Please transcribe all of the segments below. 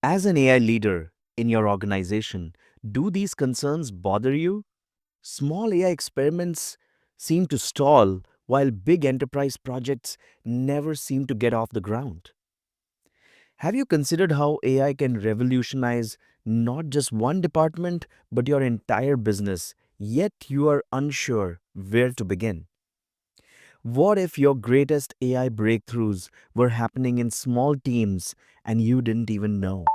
As an AI leader in your organization, do these concerns bother you? Small AI experiments seem to stall, while big enterprise projects never seem to get off the ground. Have you considered how AI can revolutionize not just one department, but your entire business, yet you are unsure where to begin? What if your greatest AI breakthroughs were happening in small teams and you didn't even know?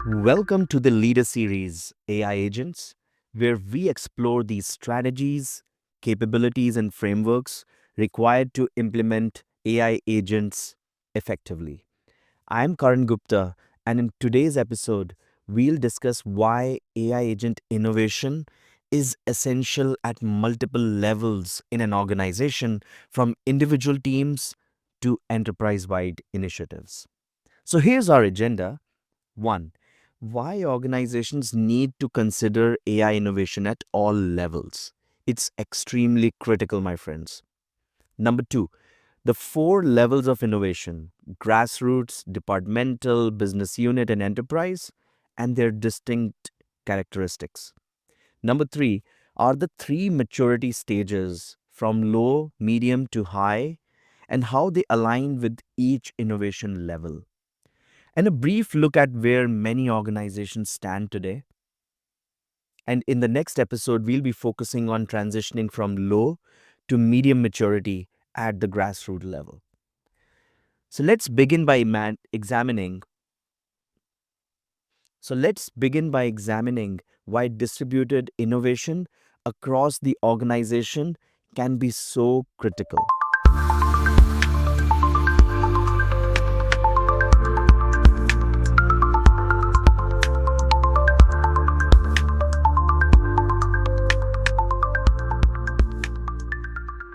Welcome to the Leader Series AI Agents, where we explore these strategies, capabilities, and frameworks required to implement AI agents effectively. I'm Karan Gupta, and in today's episode, we'll discuss why AI agent innovation is essential at multiple levels in an organization, from individual teams to enterprise wide initiatives. So here's our agenda. 1. Why organizations need to consider AI innovation at all levels. It's extremely critical, my friends. Number 2, the four levels of innovation: grassroots, departmental, business unit, and enterprise, and their distinct characteristics. Number 3 are the three maturity stages from low, medium to high, and how they align with each innovation level. And a brief look at where many organizations stand today. And in the next episode, we'll be focusing on transitioning from low to medium maturity at the grassroots level. So let's begin by examining. Why distributed innovation across the organization can be so critical.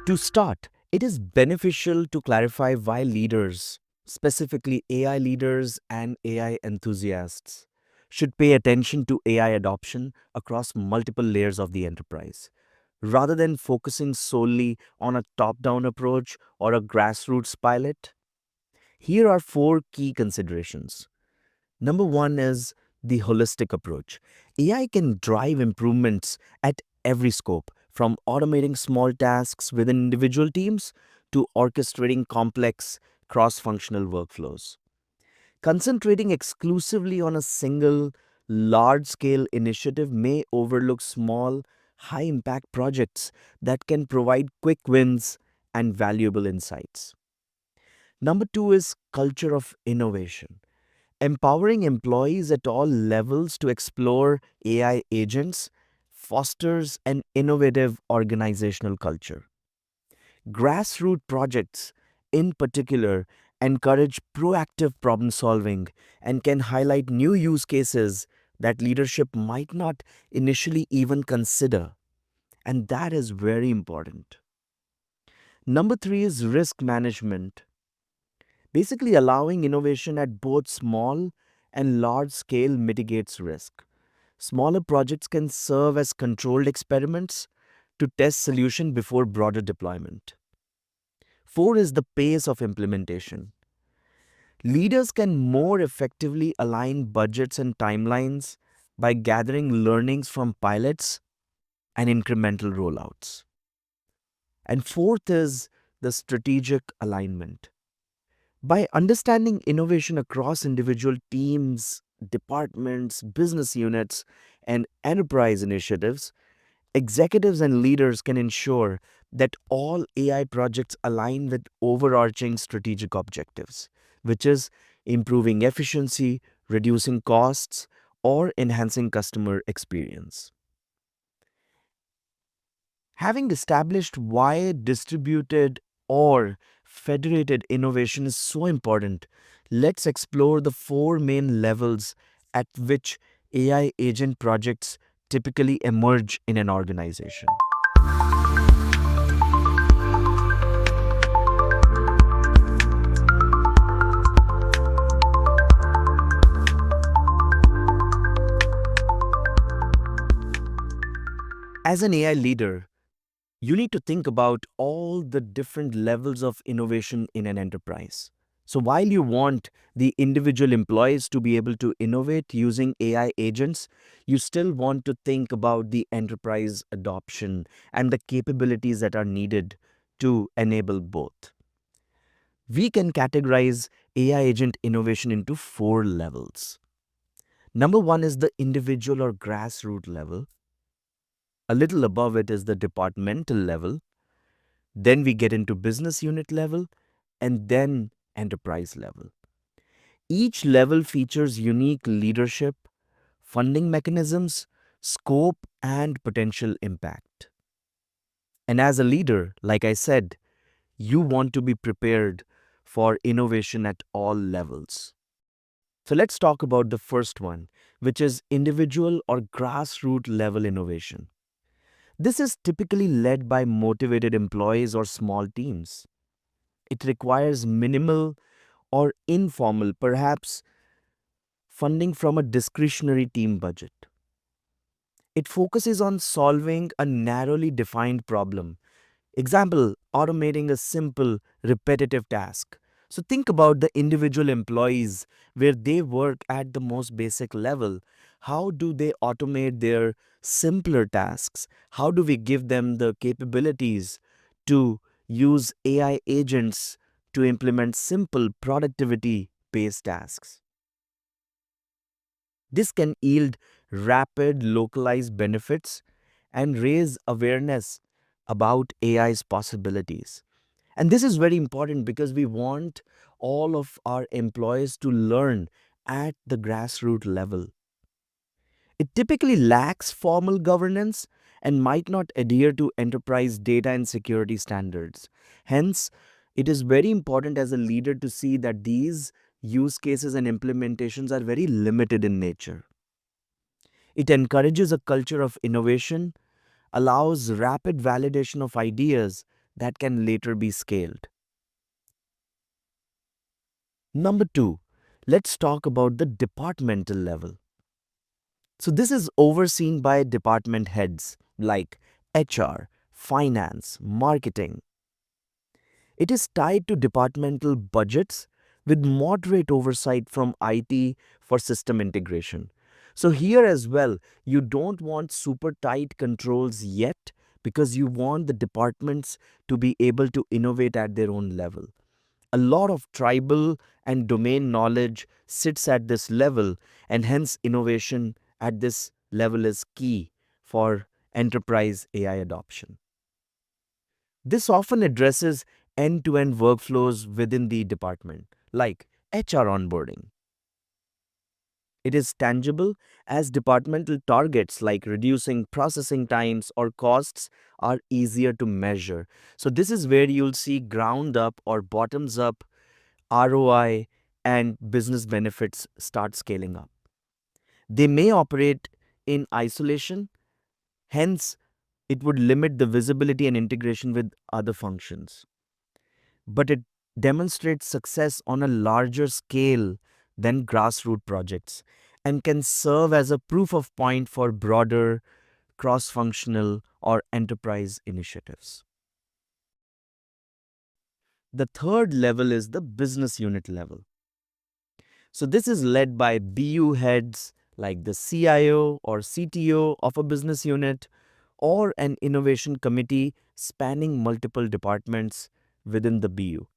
To start, it is beneficial to clarify why leaders, specifically AI leaders and AI enthusiasts, should pay attention to AI adoption across multiple layers of the enterprise, rather than focusing solely on a top down approach or a grassroots pilot. Here are four key considerations. Number one is the holistic approach. AI can drive improvements at every scope, from automating small tasks within individual teams to orchestrating complex cross functional workflows. Concentrating exclusively on a single large scale initiative may overlook small, high impact projects that can provide quick wins and valuable insights. Number two is culture of innovation. Empowering employees at all levels to explore AI agents fosters an innovative organizational culture. Grassroots projects, in particular, encourage proactive problem solving and can highlight new use cases that leadership might not initially even consider. And that is very important. Number three is risk management, basically allowing innovation at both small and large scale mitigates risk. Smaller projects can serve as controlled experiments to test solution before broader deployment. Four is the pace of implementation. Leaders can more effectively align budgets and timelines by gathering learnings from pilots and incremental rollouts. And fourth is the strategic alignment. By understanding innovation across individual teams, departments, business units, and enterprise initiatives, executives and leaders can ensure that all AI projects align with overarching strategic objectives, which is improving efficiency, reducing costs, or enhancing customer experience. Having established why distributed or federated innovation is so important, let's explore the four main levels at which AI agent projects typically emerge in an organization. As an AI leader, you need to think about all the different levels of innovation in an enterprise. So while you want the individual employees to be able to innovate using AI agents, you still want to think about the enterprise adoption and the capabilities that are needed to enable both. We can categorize AI agent innovation into 4 levels. Number one is the individual or grassroots level. A little above it is the departmental level. Then we get into business unit level and then enterprise level. Each level features unique leadership, funding mechanisms, scope, and potential impact. And as a leader, like I said, you want to be prepared for innovation at all levels. So let's talk about the first one, which is individual or grassroots level innovation. This is typically led by motivated employees or small teams. It requires minimal or informal, perhaps funding from a discretionary team budget. It focuses on solving a narrowly defined problem. Example, automating a simple, repetitive task. So think about the individual employees where they work at the most basic level. How do they automate their simpler tasks? How do we give them the capabilities to use AI agents to implement simple productivity based tasks? This can yield rapid localized benefits and raise awareness about AI's possibilities. And this is very important because we want all of our employees to learn at the grassroots level. It typically lacks formal governance and might not adhere to enterprise data and security standards. Hence, it is very important as a leader to see that these use cases and implementations are very limited in nature. It encourages a culture of innovation, allows rapid validation of ideas that can later be scaled. Number two, let's talk about the departmental level. So, this is overseen by department heads like HR, finance, marketing. It is tied to departmental budgets with moderate oversight from IT for system integration. So, here as well, you don't want super tight controls yet because you want the departments to be able to innovate at their own level. A lot of tribal and domain knowledge sits at this level, and hence innovation at this level is key for enterprise AI adoption. This often addresses end to end workflows within the department, like HR onboarding. It is tangible as departmental targets like reducing processing times or costs are easier to measure. So, this is where you'll see ground up or bottoms up ROI and business benefits start scaling up. They may operate in isolation, hence, it would limit the visibility and integration with other functions. But it demonstrates success on a larger scale than grassroots projects and can serve as a proof of point for broader cross functional or enterprise initiatives. The third level is the business unit level. So, this is led by BU heads like the CIO or CTO of a business unit or an innovation committee spanning multiple departments within the BU.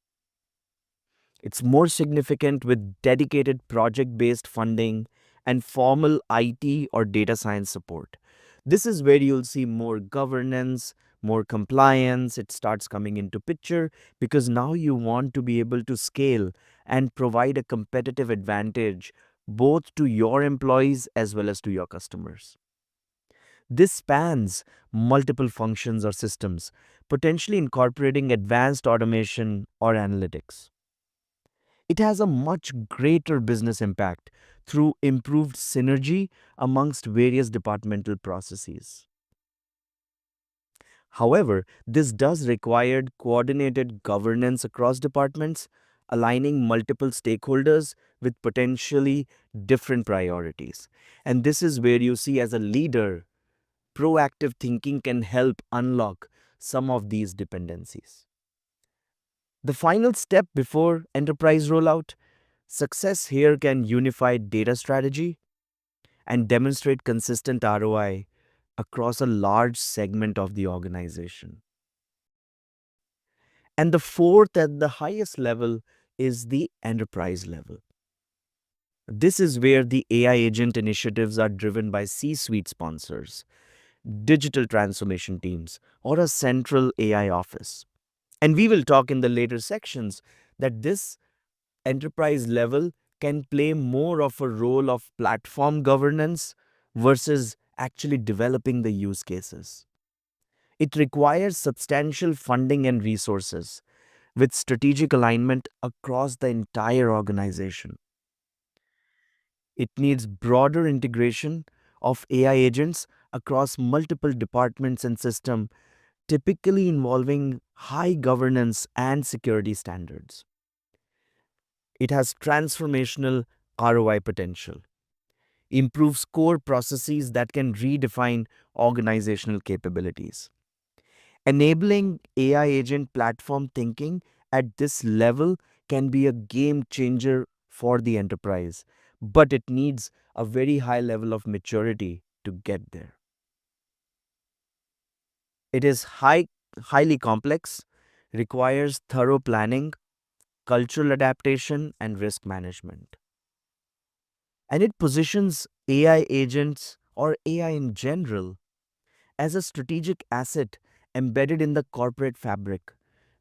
It's more significant with dedicated project based funding and formal IT or data science support. This is where you'll see more governance, more compliance. It starts coming into picture because now you want to be able to scale and provide a competitive advantage both to your employees as well as to your customers. This spans multiple functions or systems, potentially incorporating advanced automation or analytics. It has a much greater business impact through improved synergy amongst various departmental processes. However, this does require coordinated governance across departments, aligning multiple stakeholders with potentially different priorities. And this is where you see, as a leader, proactive thinking can help unlock some of these dependencies. The final step before enterprise rollout, success here can unify data strategy and demonstrate consistent ROI across a large segment of the organization. And the fourth and the highest level is the enterprise level. This is where the AI agent initiatives are driven by C suite sponsors, digital transformation teams, or a central AI office. And we will talk in the later sections that this enterprise level can play more of a role of platform governance versus actually developing the use cases. It requires substantial funding and resources with strategic alignment across the entire organization. It needs broader integration of AI agents across multiple departments and systems, typically involving high governance and security standards. It has transformational ROI potential, improves core processes that can redefine organizational capabilities. Enabling AI agent platform thinking at this level can be a game changer for the enterprise, but it needs a very high level of maturity to get there. It is highly complex, requires thorough planning, cultural adaptation, and risk management. And it positions AI agents or AI in general as a strategic asset embedded in the corporate fabric,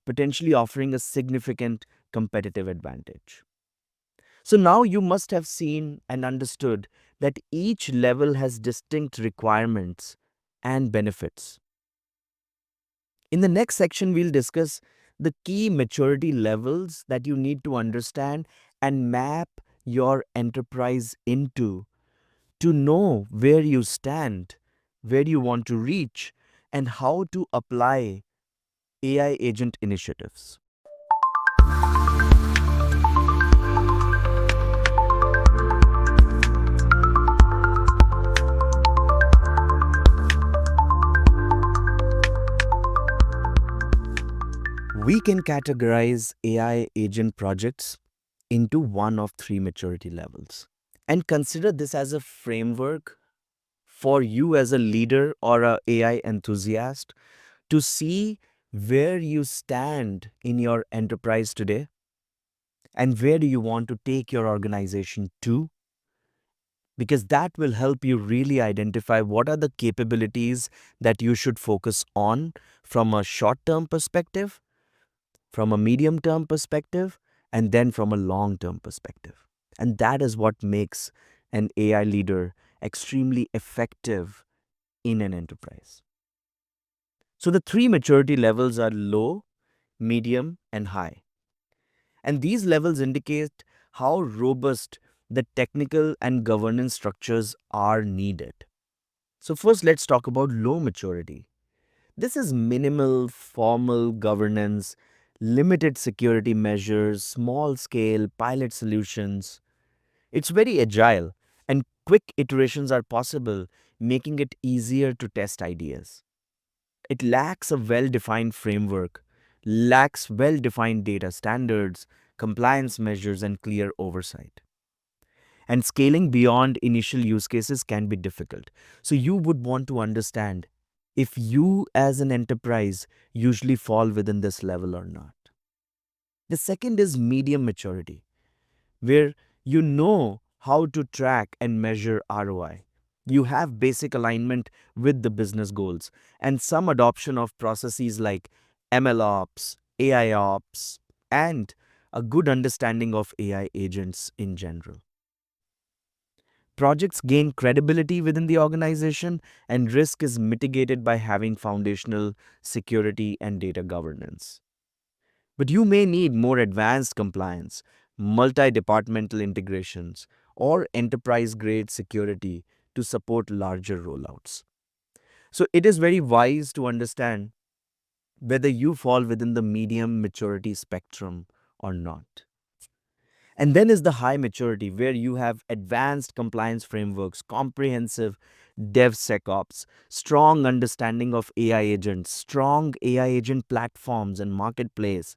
potentially offering a significant competitive advantage. So now you must have seen and understood that each level has distinct requirements and benefits. In the next section, we'll discuss the key maturity levels that you need to understand and map your enterprise into to know where you stand, where you want to reach, and how to apply AI agent initiatives. We can categorize AI agent projects into one of three maturity levels and consider this as a framework for you as a leader or a AI enthusiast to see where you stand in your enterprise today and where do you want to take your organization to, because that will help you really identify what are the capabilities that you should focus on from a short term perspective, from a medium term perspective, and then from a long term perspective. And that is what makes an AI leader extremely effective in an enterprise. So the three maturity levels are low, medium, and high. And these levels indicate how robust the technical and governance structures are needed. So first, let's talk about low maturity. This is minimal formal governance, limited security measures, small scale pilot solutions. It's very agile and quick iterations are possible, making it easier to test ideas. It lacks a well defined framework, lacks well defined data standards, compliance measures, and clear oversight. And scaling beyond initial use cases can be difficult. So, you would want to understand if you as an enterprise usually fall within this level or not. The second is medium maturity, where you know how to track and measure ROI. You have basic alignment with the business goals and some adoption of processes like MLOps, AIOps, and a good understanding of AI agents in general. Projects gain credibility within the organization, and risk is mitigated by having foundational security and data governance. But you may need more advanced compliance, multi departmental integrations, or enterprise grade security to support larger rollouts. So it is very wise to understand whether you fall within the medium maturity spectrum or not. And then is the high maturity, where you have advanced compliance frameworks, comprehensive DevSecOps, strong understanding of AI agents, strong AI agent platforms and marketplace.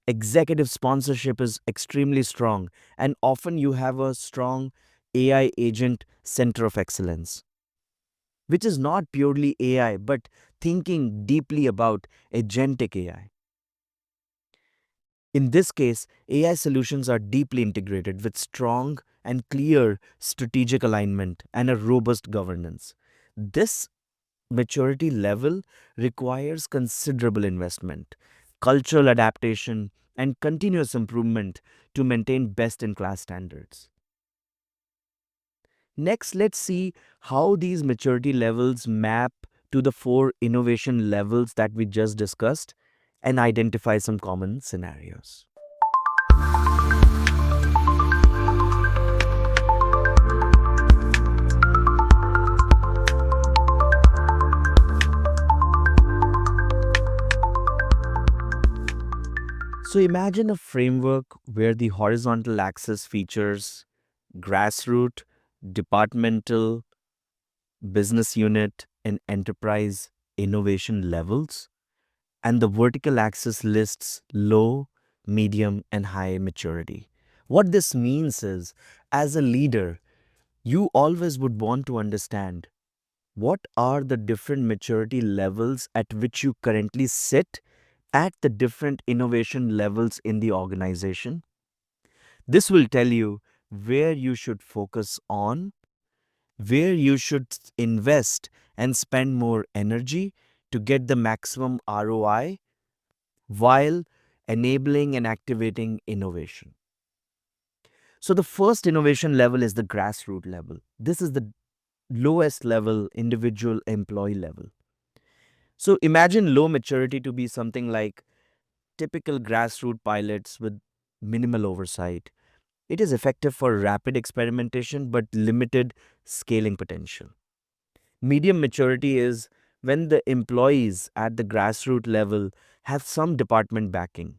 Executive sponsorship is extremely strong, and often you have a strong AI agent center of excellence, which is not purely AI, but thinking deeply about agentic AI. In this case, AI solutions are deeply integrated with strong and clear strategic alignment and a robust governance. This maturity level requires considerable investment, cultural adaptation, and continuous improvement to maintain best in class standards. Next, let's see how these maturity levels map to the four innovation levels that we just discussed and identify some common scenarios. So imagine a framework where the horizontal axis features grassroots, departmental, business unit, and enterprise innovation levels, and the vertical axis lists low, medium, and high maturity. What this means is, as a leader, you always would want to understand what are the different maturity levels at which you currently sit at the different innovation levels in the organization. This will tell you where you should focus on, where you should invest and spend more energy to get the maximum ROI while enabling and activating innovation. So, the first innovation level is the grassroots level. This is the lowest level, individual employee level. So, imagine low maturity to be something like typical grassroots pilots with minimal oversight. It is effective for rapid experimentation but limited scaling potential. Medium maturity is when the employees at the grassroots level have some department backing,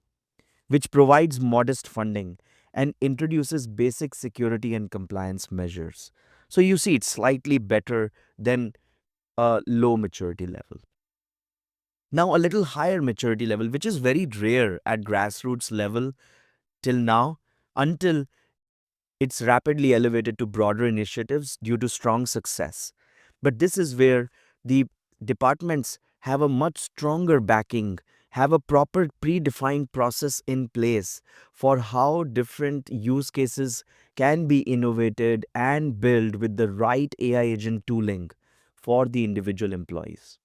which provides modest funding and introduces basic security and compliance measures. So you see, it's slightly better than a low maturity level. Now, a little higher maturity level, which is very rare at grassroots level till now, until it's rapidly elevated to broader initiatives due to strong success. But this is where the departments have a much stronger backing, have a proper predefined process in place for how different use cases can be innovated and built with the right AI agent tooling for the individual employees.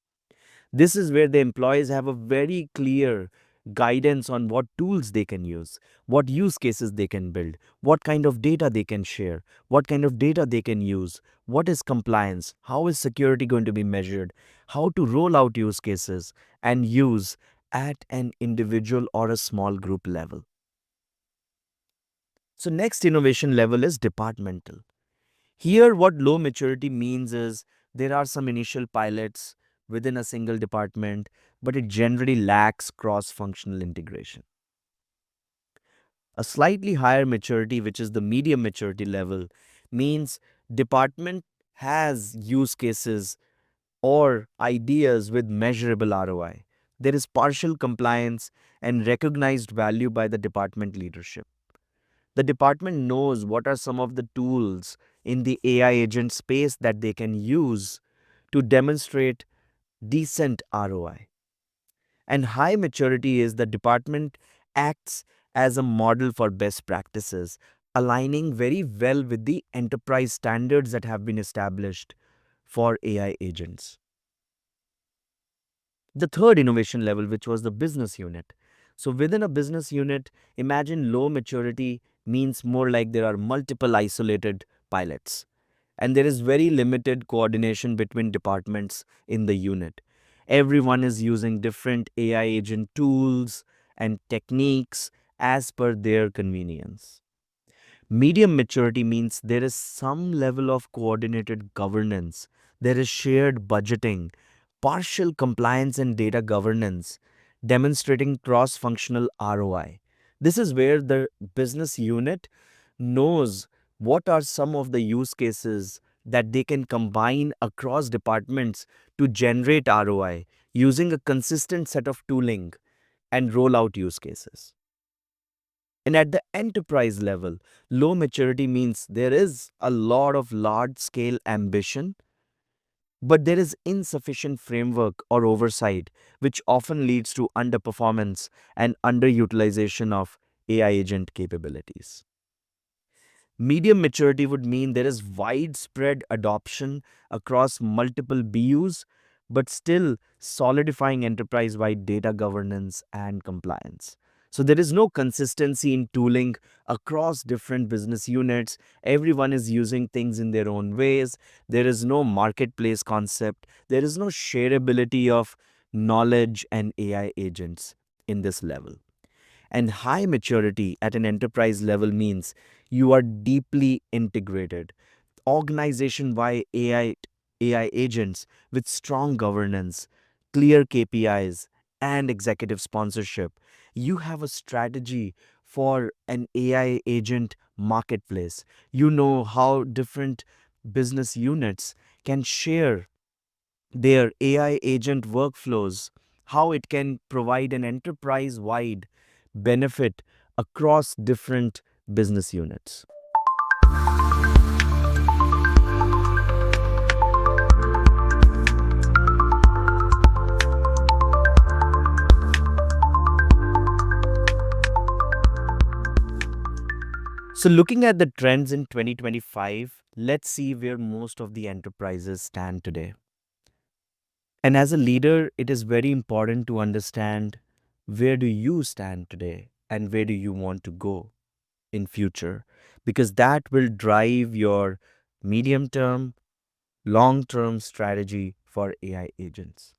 This is where the employees have a very clear guidance on what tools they can use, what use cases they can build, what kind of data they can share, what kind of data they can use, what is compliance, how is security going to be measured, how to roll out use cases and use at an individual or a small group level. So next innovation level is departmental. Here, what low maturity means is there are some initial pilots within a single department, but it generally lacks cross functional integration. A slightly higher maturity, which is the medium maturity level, means department has use cases or ideas with measurable ROI. There is partial compliance and recognized value by the department leadership. The department knows what are some of the tools in the AI agent space that they can use to demonstrate decent ROI. And high maturity is the department acts as a model for best practices, aligning very well with the enterprise standards that have been established for AI agents. The third innovation level, which was the business unit. So within a business unit, imagine low maturity means more like there are multiple isolated pilots and there is very limited coordination between departments in the unit. Everyone is using different AI agent tools and techniques as per their convenience. Medium maturity means there is some level of coordinated governance, there is shared budgeting, partial compliance and data governance, demonstrating cross functional ROI. This is where the business unit knows what are some of the use cases that they can combine across departments to generate ROI using a consistent set of tooling and roll out use cases. And at the enterprise level, low maturity means there is a lot of large scale ambition, but there is insufficient framework or oversight, which often leads to underperformance and underutilization of AI agent capabilities. Medium maturity would mean there is widespread adoption across multiple BUs, but still solidifying enterprise wide data governance and compliance. So there is no consistency in tooling across different business units. Everyone is using things in their own ways. There is no marketplace concept. There is no shareability of knowledge and AI agents in this level. And high maturity at an enterprise level means you are deeply integrated. Organization wide AI agents with strong governance, clear KPIs, and executive sponsorship. You have a strategy for an AI agent marketplace. You know how different business units can share their AI agent workflows, how it can provide an enterprise wide benefit across different business units. So, looking at the trends in 2025, let's see where most of the enterprises stand today. And as a leader, it is very important to understand where do you stand today and where do you want to go in future, because that will drive your medium term, long term strategy for AI agents.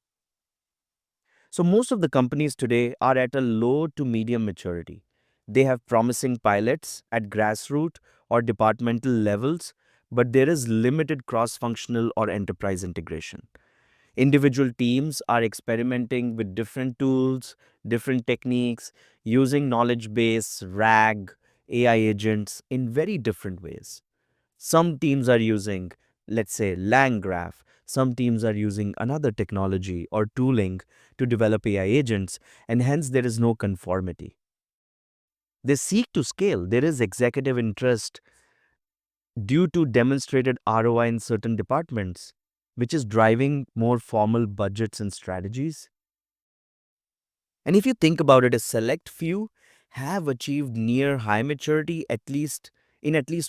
So, most of the companies today are at a low to medium maturity. They have promising pilots at grassroots or departmental levels, but there is limited cross functional or enterprise integration. Individual teams are experimenting with different tools, different techniques, using knowledge base, RAG, AI agents in very different ways. Some teams are using, let's say, LangGraph. Some teams are using another technology or tooling to develop AI agents, and hence there is no conformity. They seek to scale. There is executive interest due to demonstrated ROI in certain departments, which is driving more formal budgets and strategies. And if you think about it, a select few have achieved near high maturity at least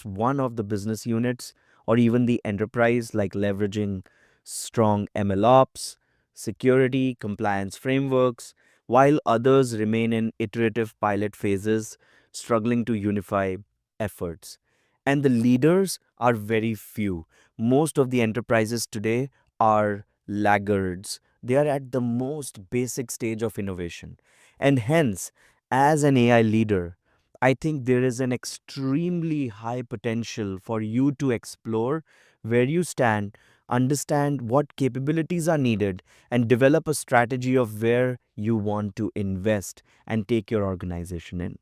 one of the business units or even the enterprise, like leveraging strong MLOps, security, compliance frameworks, while others remain in iterative pilot phases, struggling to unify efforts. And the leaders are very few. Most of the enterprises today are laggards. They are at the most basic stage of innovation. And hence, as an AI leader, I think there is an extremely high potential for you to explore where you stand, understand what capabilities are needed, and develop a strategy of where you want to invest and take your organization in.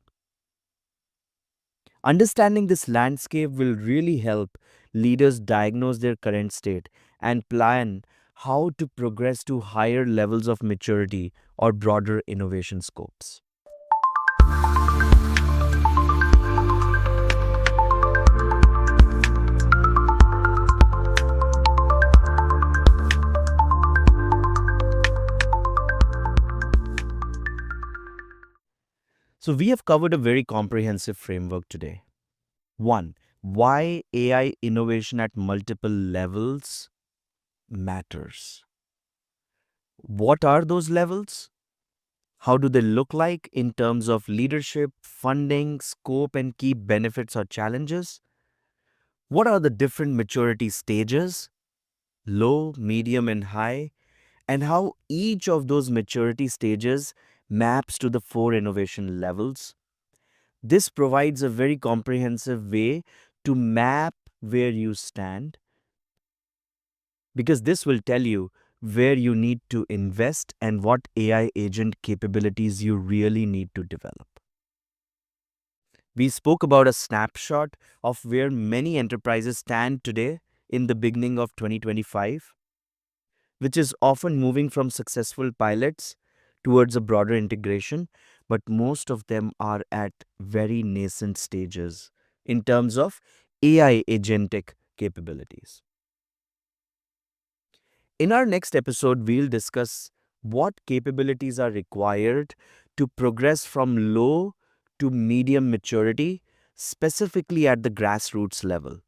Understanding this landscape will really help leaders diagnose their current state and plan how to progress to higher levels of maturity or broader innovation scopes. So, we have covered a very comprehensive framework today. One, why AI innovation at multiple levels matters. What are those levels? How do they look like in terms of leadership, funding, scope, and key benefits or challenges? What are the different maturity stages, low, medium, and high? And how each of those maturity stages maps to the four innovation levels? This provides a very comprehensive way to map where you stand, because this will tell you where you need to invest and what AI agent capabilities you really need to develop. We spoke about a snapshot of where many enterprises stand today in the beginning of 2025, which is often moving from successful pilots towards a broader integration, but most of them are at very nascent stages in terms of AI agentic capabilities. In our next episode, we'll discuss what capabilities are required to progress from low to medium maturity, specifically at the grassroots level.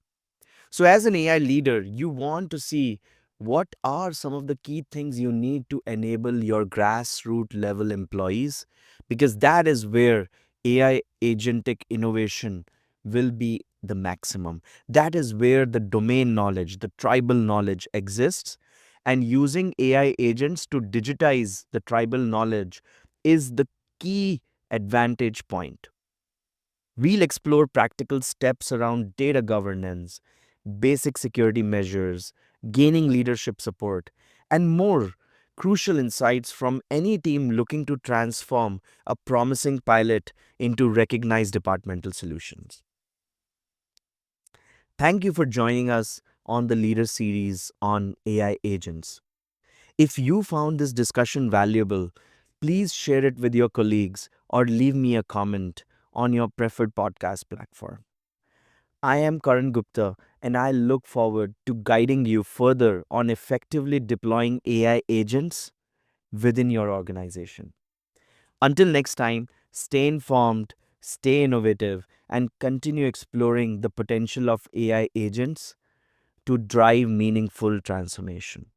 So, as an AI leader, you want to see what are some of the key things you need to enable your grassroots level employees, because that is where AI agentic innovation will be the maximum. That is where the domain knowledge, the tribal knowledge exists. And using AI agents to digitize the tribal knowledge is the key advantage point. We'll explore practical steps around data governance, basic security measures, gaining leadership support, and more crucial insights from any team looking to transform a promising pilot into recognized departmental solutions. Thank you for joining us on the Leader series on AI agents. If you found this discussion valuable, please share it with your colleagues or leave me a comment on your preferred podcast platform. I am Karan Gupta, and I look forward to guiding you further on effectively deploying AI agents within your organization. Until next time, stay informed, stay innovative, and continue exploring the potential of AI agents to drive meaningful transformation.